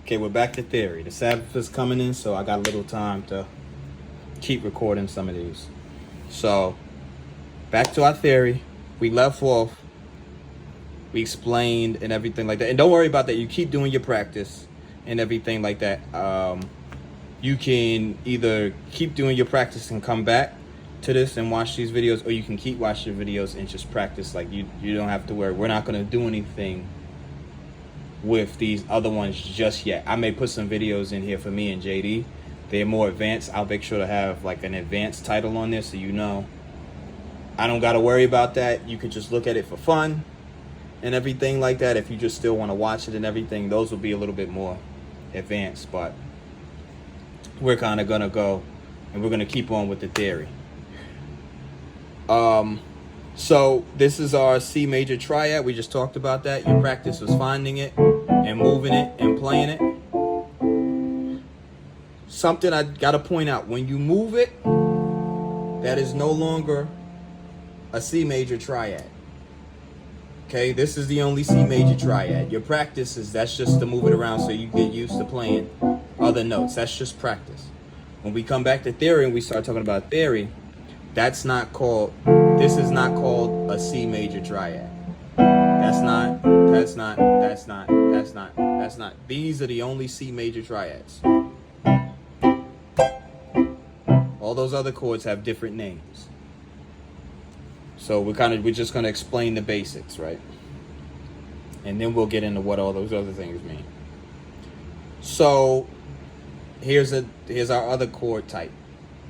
Okay, we're back to theory. The Sabbath is coming in, so I got a little time to keep recording some of these. So, back to our theory. We left off. We explained and everything like that. And don't worry about that. You keep doing your practice and everything like that. You can either keep doing your practice and come back to this and watch these videos, or you can keep watching videos and just practice. Like you don't have to worry. We're not going to do anything with these other ones just yet. I may put some videos in here for me and JD. They're more advanced. I'll make sure to have like an advanced title on this, so you know I don't got to worry about that. You can just look at it for fun and everything like that. If you just still want to watch it and everything, those will be a little bit more advanced, but we're kind of gonna go and we're gonna keep on with the theory. So this is our C major triad. We just talked about that. Your practice was finding it and moving it and playing it. Something I gotta point out: when you move it, that is no longer a C major triad. Okay, this is the only C major triad. Your practice that's just to move it around so you get used to playing other notes. That's just practice. When we come back to theory and we start talking about theory, this is not called a C major triad. That's not. These are the only C major triads. All those other chords have different names. So we're just gonna explain the basics, right? And then we'll get into what all those other things mean. So here's our other chord type.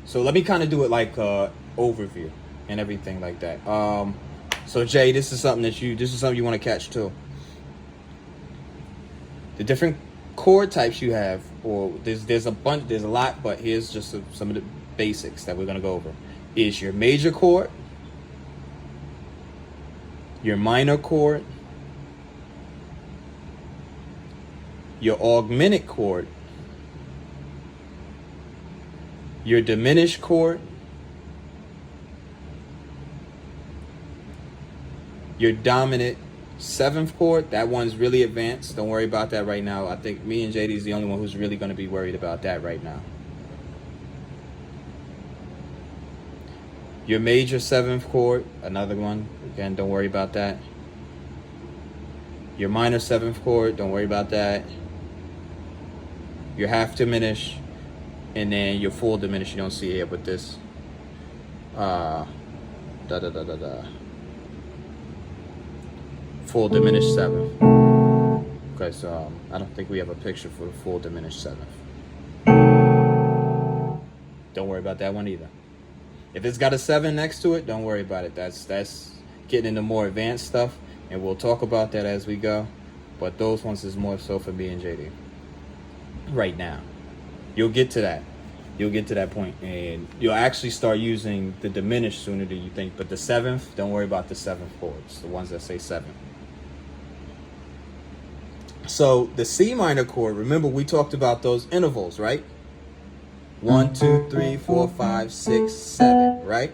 So let me kind of do it like overview and everything like that. So Jay, this is something you want to catch too. The different chord types you have, or there's a lot, but here's just some of the basics that we're gonna go over. Is your major chord, your minor chord, your augmented chord, your diminished chord, your dominant seventh chord. That one's really advanced. Don't worry about that right now. I think me and JD is the only one who's really going to be worried about that right now. Your major seventh chord, another one. Again, don't worry about that. Your minor seventh chord, don't worry about that. Your half diminished, and then your full diminished. You don't see it here, but this full diminished seventh. Okay, so I don't think we have a picture for the full diminished seventh. Don't worry about that one either. If it's got a 7 next to it, don't worry about it. That's getting into more advanced stuff, and we'll talk about that as we go. But those ones is more so for me and JD right now. You'll get to that. You'll get to that point, and you'll actually start using the diminished sooner than you think. But the 7th, don't worry about the 7th chords, the ones that say 7. So the C minor chord, remember we talked about those intervals, right? 1, 2, 3, 4, 5, 6, 7, right?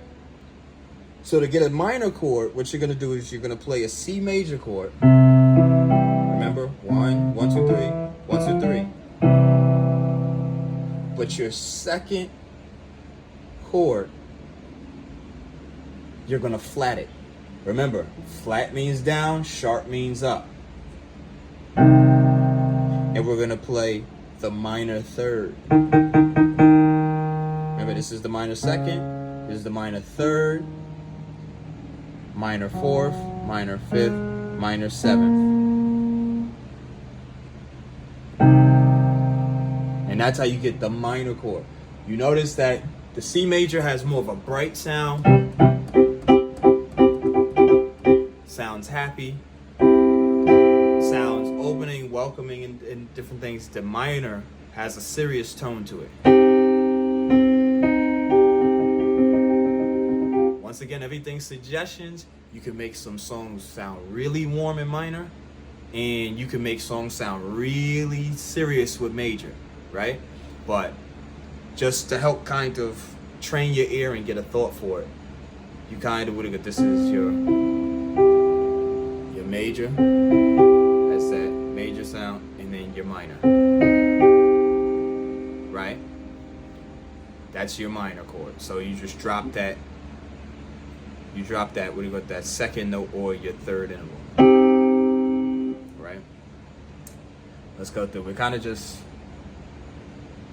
So to get a minor chord, what you're going to do is you're going to play a C major chord. Remember, 1, 1, 2, 3, 1, 2, 3. But your second chord, you're going to flat it. Remember, flat means down, sharp means up. And we're going to play the minor third. Remember, this is the minor second, this is the minor third, minor fourth, minor fifth, minor seventh. And that's how you get the minor chord. You notice that the C major has more of a bright sound, sounds happy, sounds opening, welcoming, and different things. The minor has a serious tone to it. Once again, everything's suggestions. You can make some songs sound really warm in minor, and you can make songs sound really serious with major, right? But just to help kind of train your ear and get a thought for it, you kind of would have got, this is your major, that's that major sound, and and then your minor. Right? That's your minor chord. So you just drop that. You drop that, what do you got, that second note or your third interval. Right? Let's go through. We're kind of just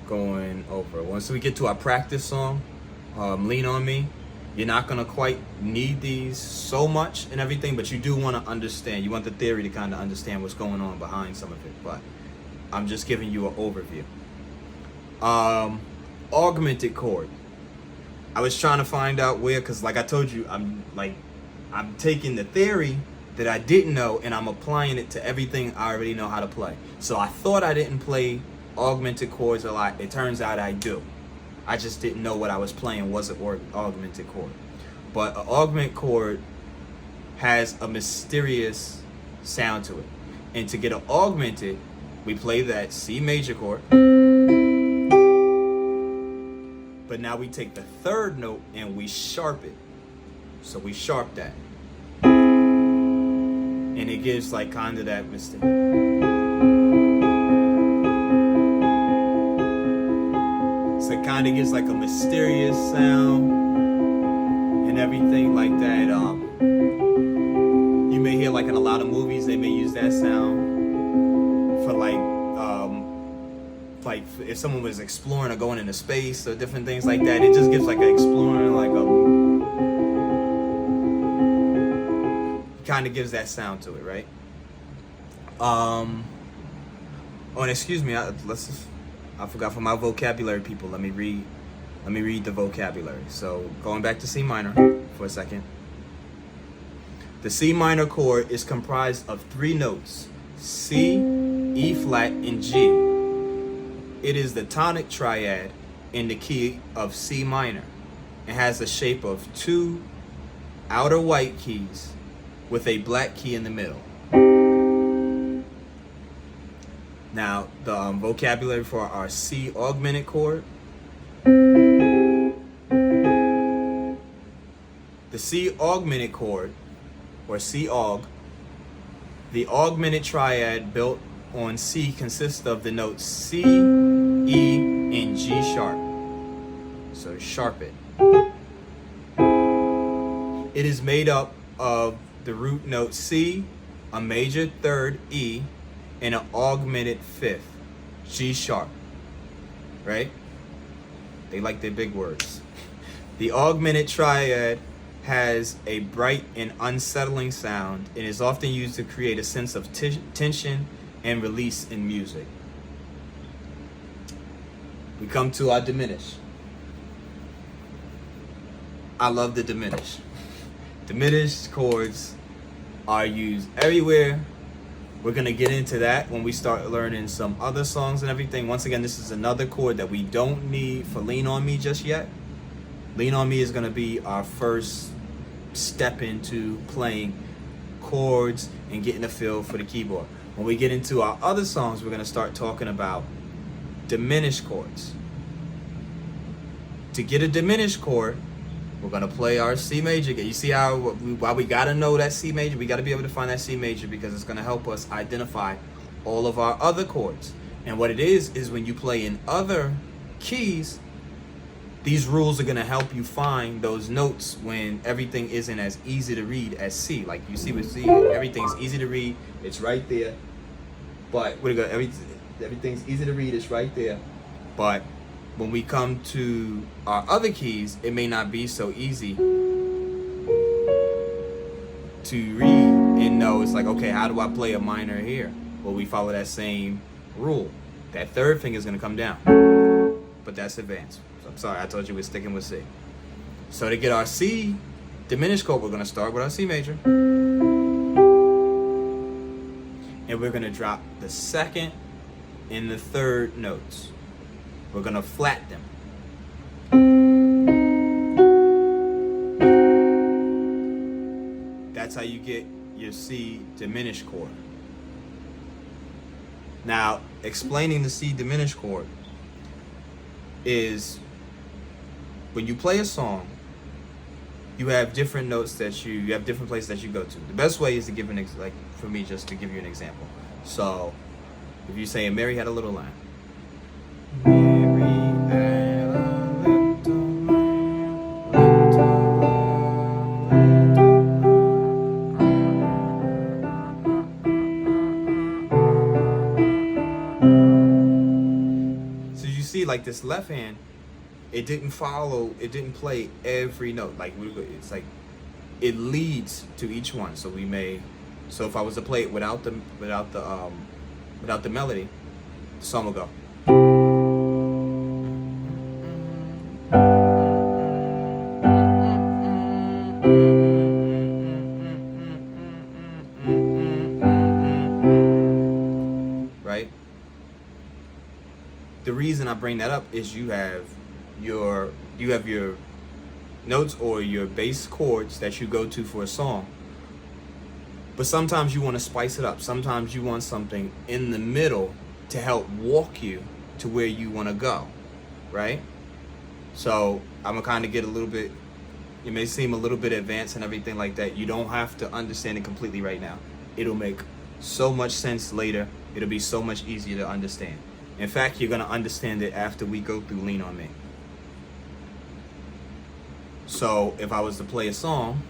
going over. Once we get to our practice song, Lean On Me, you're not going to quite need these so much and everything, but you do want to understand. You want the theory to kind of understand what's going on behind some of it, but I'm just giving you an overview. Augmented chord. I was trying to find out where, because like I told you, I'm taking the theory that I didn't know and I'm applying it to everything I already know how to play. So I thought I didn't play augmented chords a lot. It turns out I do. I just didn't know what I was playing was an augmented chord. But an augment chord has a mysterious sound to it. And to get an augmented, we play that C major chord. But now we take the third note and we sharp it. So we sharp that. And it gives like kind of that mystic. So it kind of gives like a mysterious sound and everything like that. You may hear like in a lot of movies, they may use that sound for like if someone was exploring or going into space or different things like that. It just gives like an exploring, like kind of gives that sound to it, right? Oh, and excuse me, I forgot for my vocabulary people. Let me read the vocabulary. So going back to C minor for a second. The C minor chord is comprised of 3 notes: C, E flat, and G. It is the tonic triad in the key of C minor. It has the shape of 2 outer white keys with a black key in the middle. Now, the vocabulary for our C augmented chord. The C augmented chord, or C aug, the augmented triad built on C consists of the notes C, E, and G sharp. So sharp it. It is made up of the root note C, a major third E, and an augmented fifth, G sharp. Right? They like their big words. The augmented triad has a bright and unsettling sound and is often used to create a sense of tension and release in music. We come to our diminish. I love the diminish. Diminished chords are used everywhere. We're going to get into that when we start learning some other songs and everything. Once again, this is another chord that we don't need for Lean On Me just yet. Lean On Me is going to be our first step into playing chords and getting a feel for the keyboard. When we get into our other songs, we're going to start talking about diminished chords. To get a diminished chord, we're going to play our C major. You see why we got to know that C major? We got to be able to find that C major because it's going to help us identify all of our other chords. And what it is when you play in other keys, these rules are going to help you find those notes when everything isn't as easy to read as C. Like you see with C, everything's easy to read. It's right there. But everything's easy to read. It's right there. But when we come to our other keys, it may not be so easy to read and know. It's like, okay, how do I play a minor here? Well, we follow that same rule. That third finger is going to come down. But that's advanced. So I'm sorry, I told you we're sticking with C. So to get our C diminished chord, we're going to start with our C major. And we're going to drop the second and the third notes. We're going to flat them. That's how you get your C diminished chord. Now, explaining the C diminished chord is when you play a song, you have different notes that you have different places that you go to. The best way is to give for me, just to give you an example. So If you say Mary had a little lamb. Mary had a little lamb, little lamb. So you see, like this left hand, it didn't play every note. Like it's like it leads to each one. So if I was to play it without the melody, the song will go. Right? The reason I bring that up is you have your notes or your bass chords that you go to for a song. But sometimes you want to spice it up. Sometimes you want something in the middle to help walk you to where you want to go, right? So I'm gonna kind of get a little bit, it may seem a little bit advanced and everything like that. You don't have to understand it completely right now. It'll make so much sense later. It'll be so much easier to understand. In fact, you're gonna understand it after we go through Lean On Me. So if I was to play a song,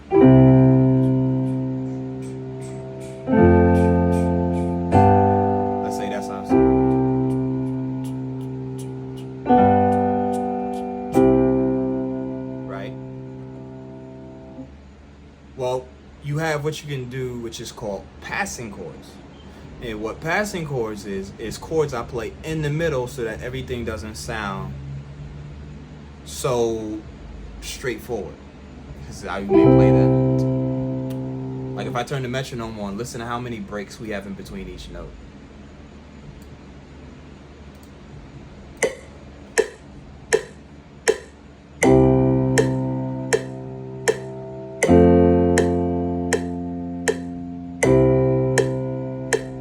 let's say that's how right? Well, you have what you can do, which is called passing chords. And what passing chords is chords I play in the middle so that everything doesn't sound so straightforward. This is how you may play that. Like if I turn the metronome on, listen to how many breaks we have in between each note.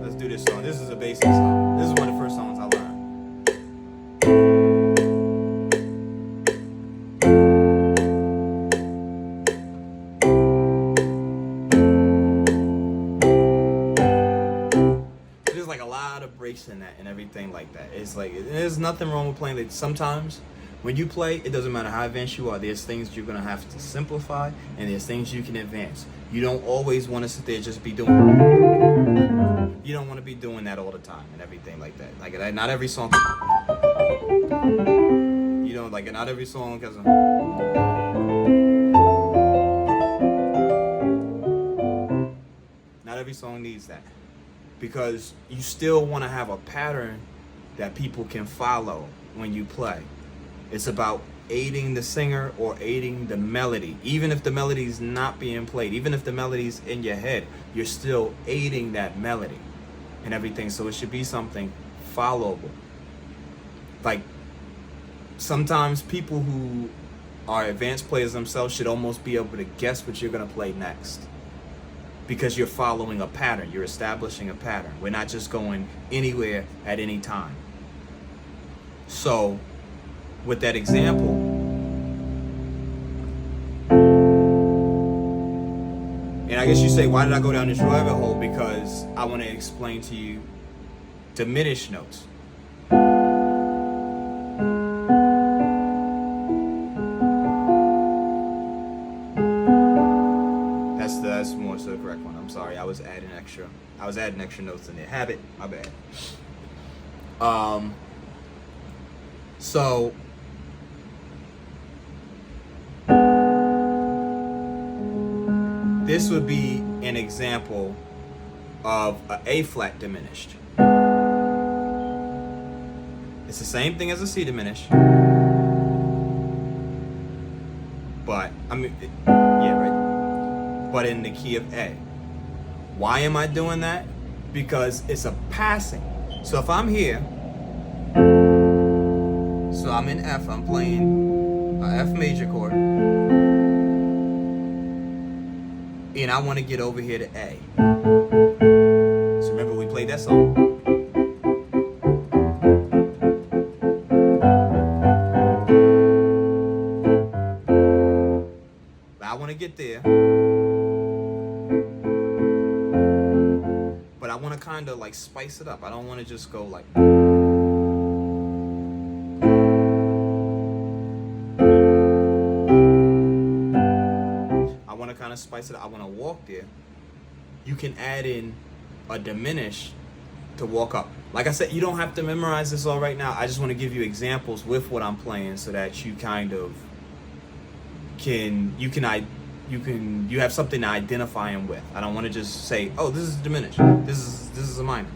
Let's do this song. This is a basic song. This is one of the first songs I learned. Breaks in that and everything like that. It's like there's nothing wrong with playing. Like sometimes when you play, it doesn't matter how advanced you are. There's things you're gonna have to simplify, and there's things you can advance. You don't always want to sit there just be doing. You don't want to be doing that all the time and everything like that. Like not every song. You know, like not every song because. Not every song needs that. Because you still want to have a pattern that people can follow when you play. It's about aiding the singer or aiding the melody. Even if the melody's not being played, even if the melody's in your head, you're still aiding that melody and everything. So it should be something followable. Like sometimes people who are advanced players themselves should almost be able to guess what you're going to play next. Because you're following a pattern, you're establishing a pattern. We're not just going anywhere at any time. So, with that example, and I guess you say, why did I go down this rabbit hole? Because I want to explain to you diminished notes. That's more so the correct one. I'm sorry, I was adding extra notes in there. Habit, my bad. So this would be an example of an A flat diminished. It's the same thing as a C diminished, but but in the key of A. Why am I doing that? Because it's a passing. So if I'm here, so I'm in F, I'm playing a F major chord, and I want to get over here to A. So remember we played that song. I want to get there. kind of like spice it up. I don't want to just go like. I want to kind of spice it up. I want to walk there. You can add in a diminish to walk up. Like I said, you don't have to memorize this all right now. I just want to give you examples with what I'm playing so that you kind of you have something to identify him with. I don't want to just say, oh, this is diminished. This is a minor.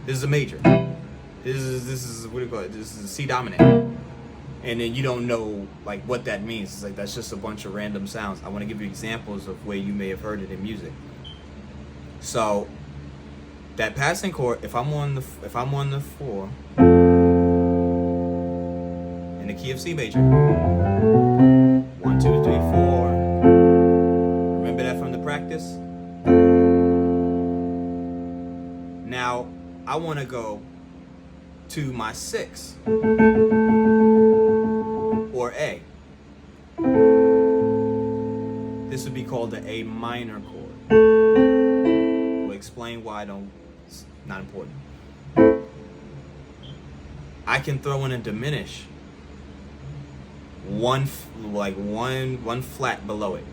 This is a major. This is what do you call it? This is a C dominant. And then you don't know like what that means. It's like that's just a bunch of random sounds. I want to give you examples of where you may have heard it in music. So that passing chord, if I'm on the 4 in the key of C major, 1, 2, 3, 4. Remember that from the practice? Now I want to go to my 6 or A. This would be called the A minor chord. We'll explain why it's not important. I can throw in a diminish one flat below it,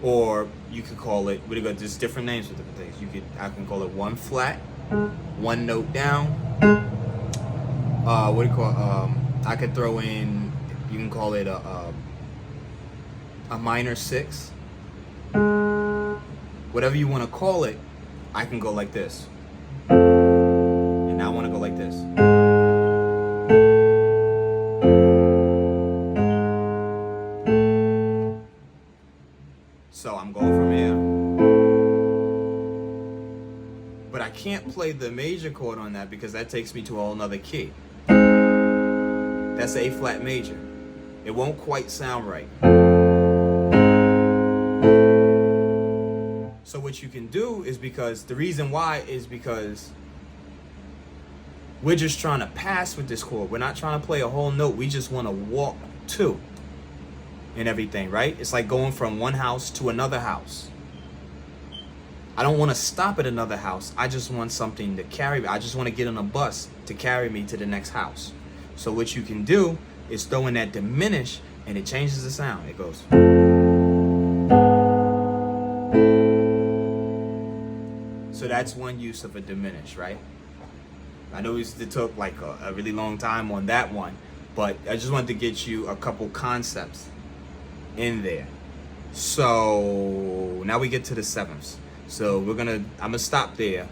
or you could call it, there's different names for different things. I can call it one flat, one note down. I could throw in, you can call it a minor 6, whatever you want to call it. I can go like this, and now I want to go like this. So I'm going from here, but I can't play the major chord on that because that takes me to a whole nother key. That's A flat major. It won't quite sound right. So what you can do is, because the reason why is because we're just trying to pass with this chord. We're not trying to play a whole note. We just want to walk to and everything, right? It's like going from one house to another house. I don't want to stop at another house. I just want something to carry me. I just want to get on a bus to carry me to the next house. So what you can do is throw in that diminish, and it changes the sound. It goes. So that's one use of a diminish, right? I know it took like a really long time on that one, but I just wanted to get you a couple concepts in there. So now we get to the 7ths. So I'm gonna stop there.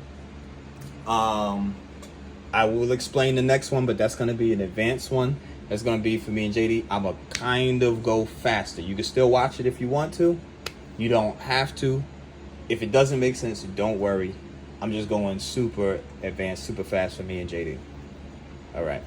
I will explain the next one, but that's gonna be an advanced one. That's gonna be for me and JD. I'm gonna kind of go faster. You can still watch it if you want to. You don't have to. If it doesn't make sense, don't worry. I'm just going super advanced, super fast for me and JD. All right.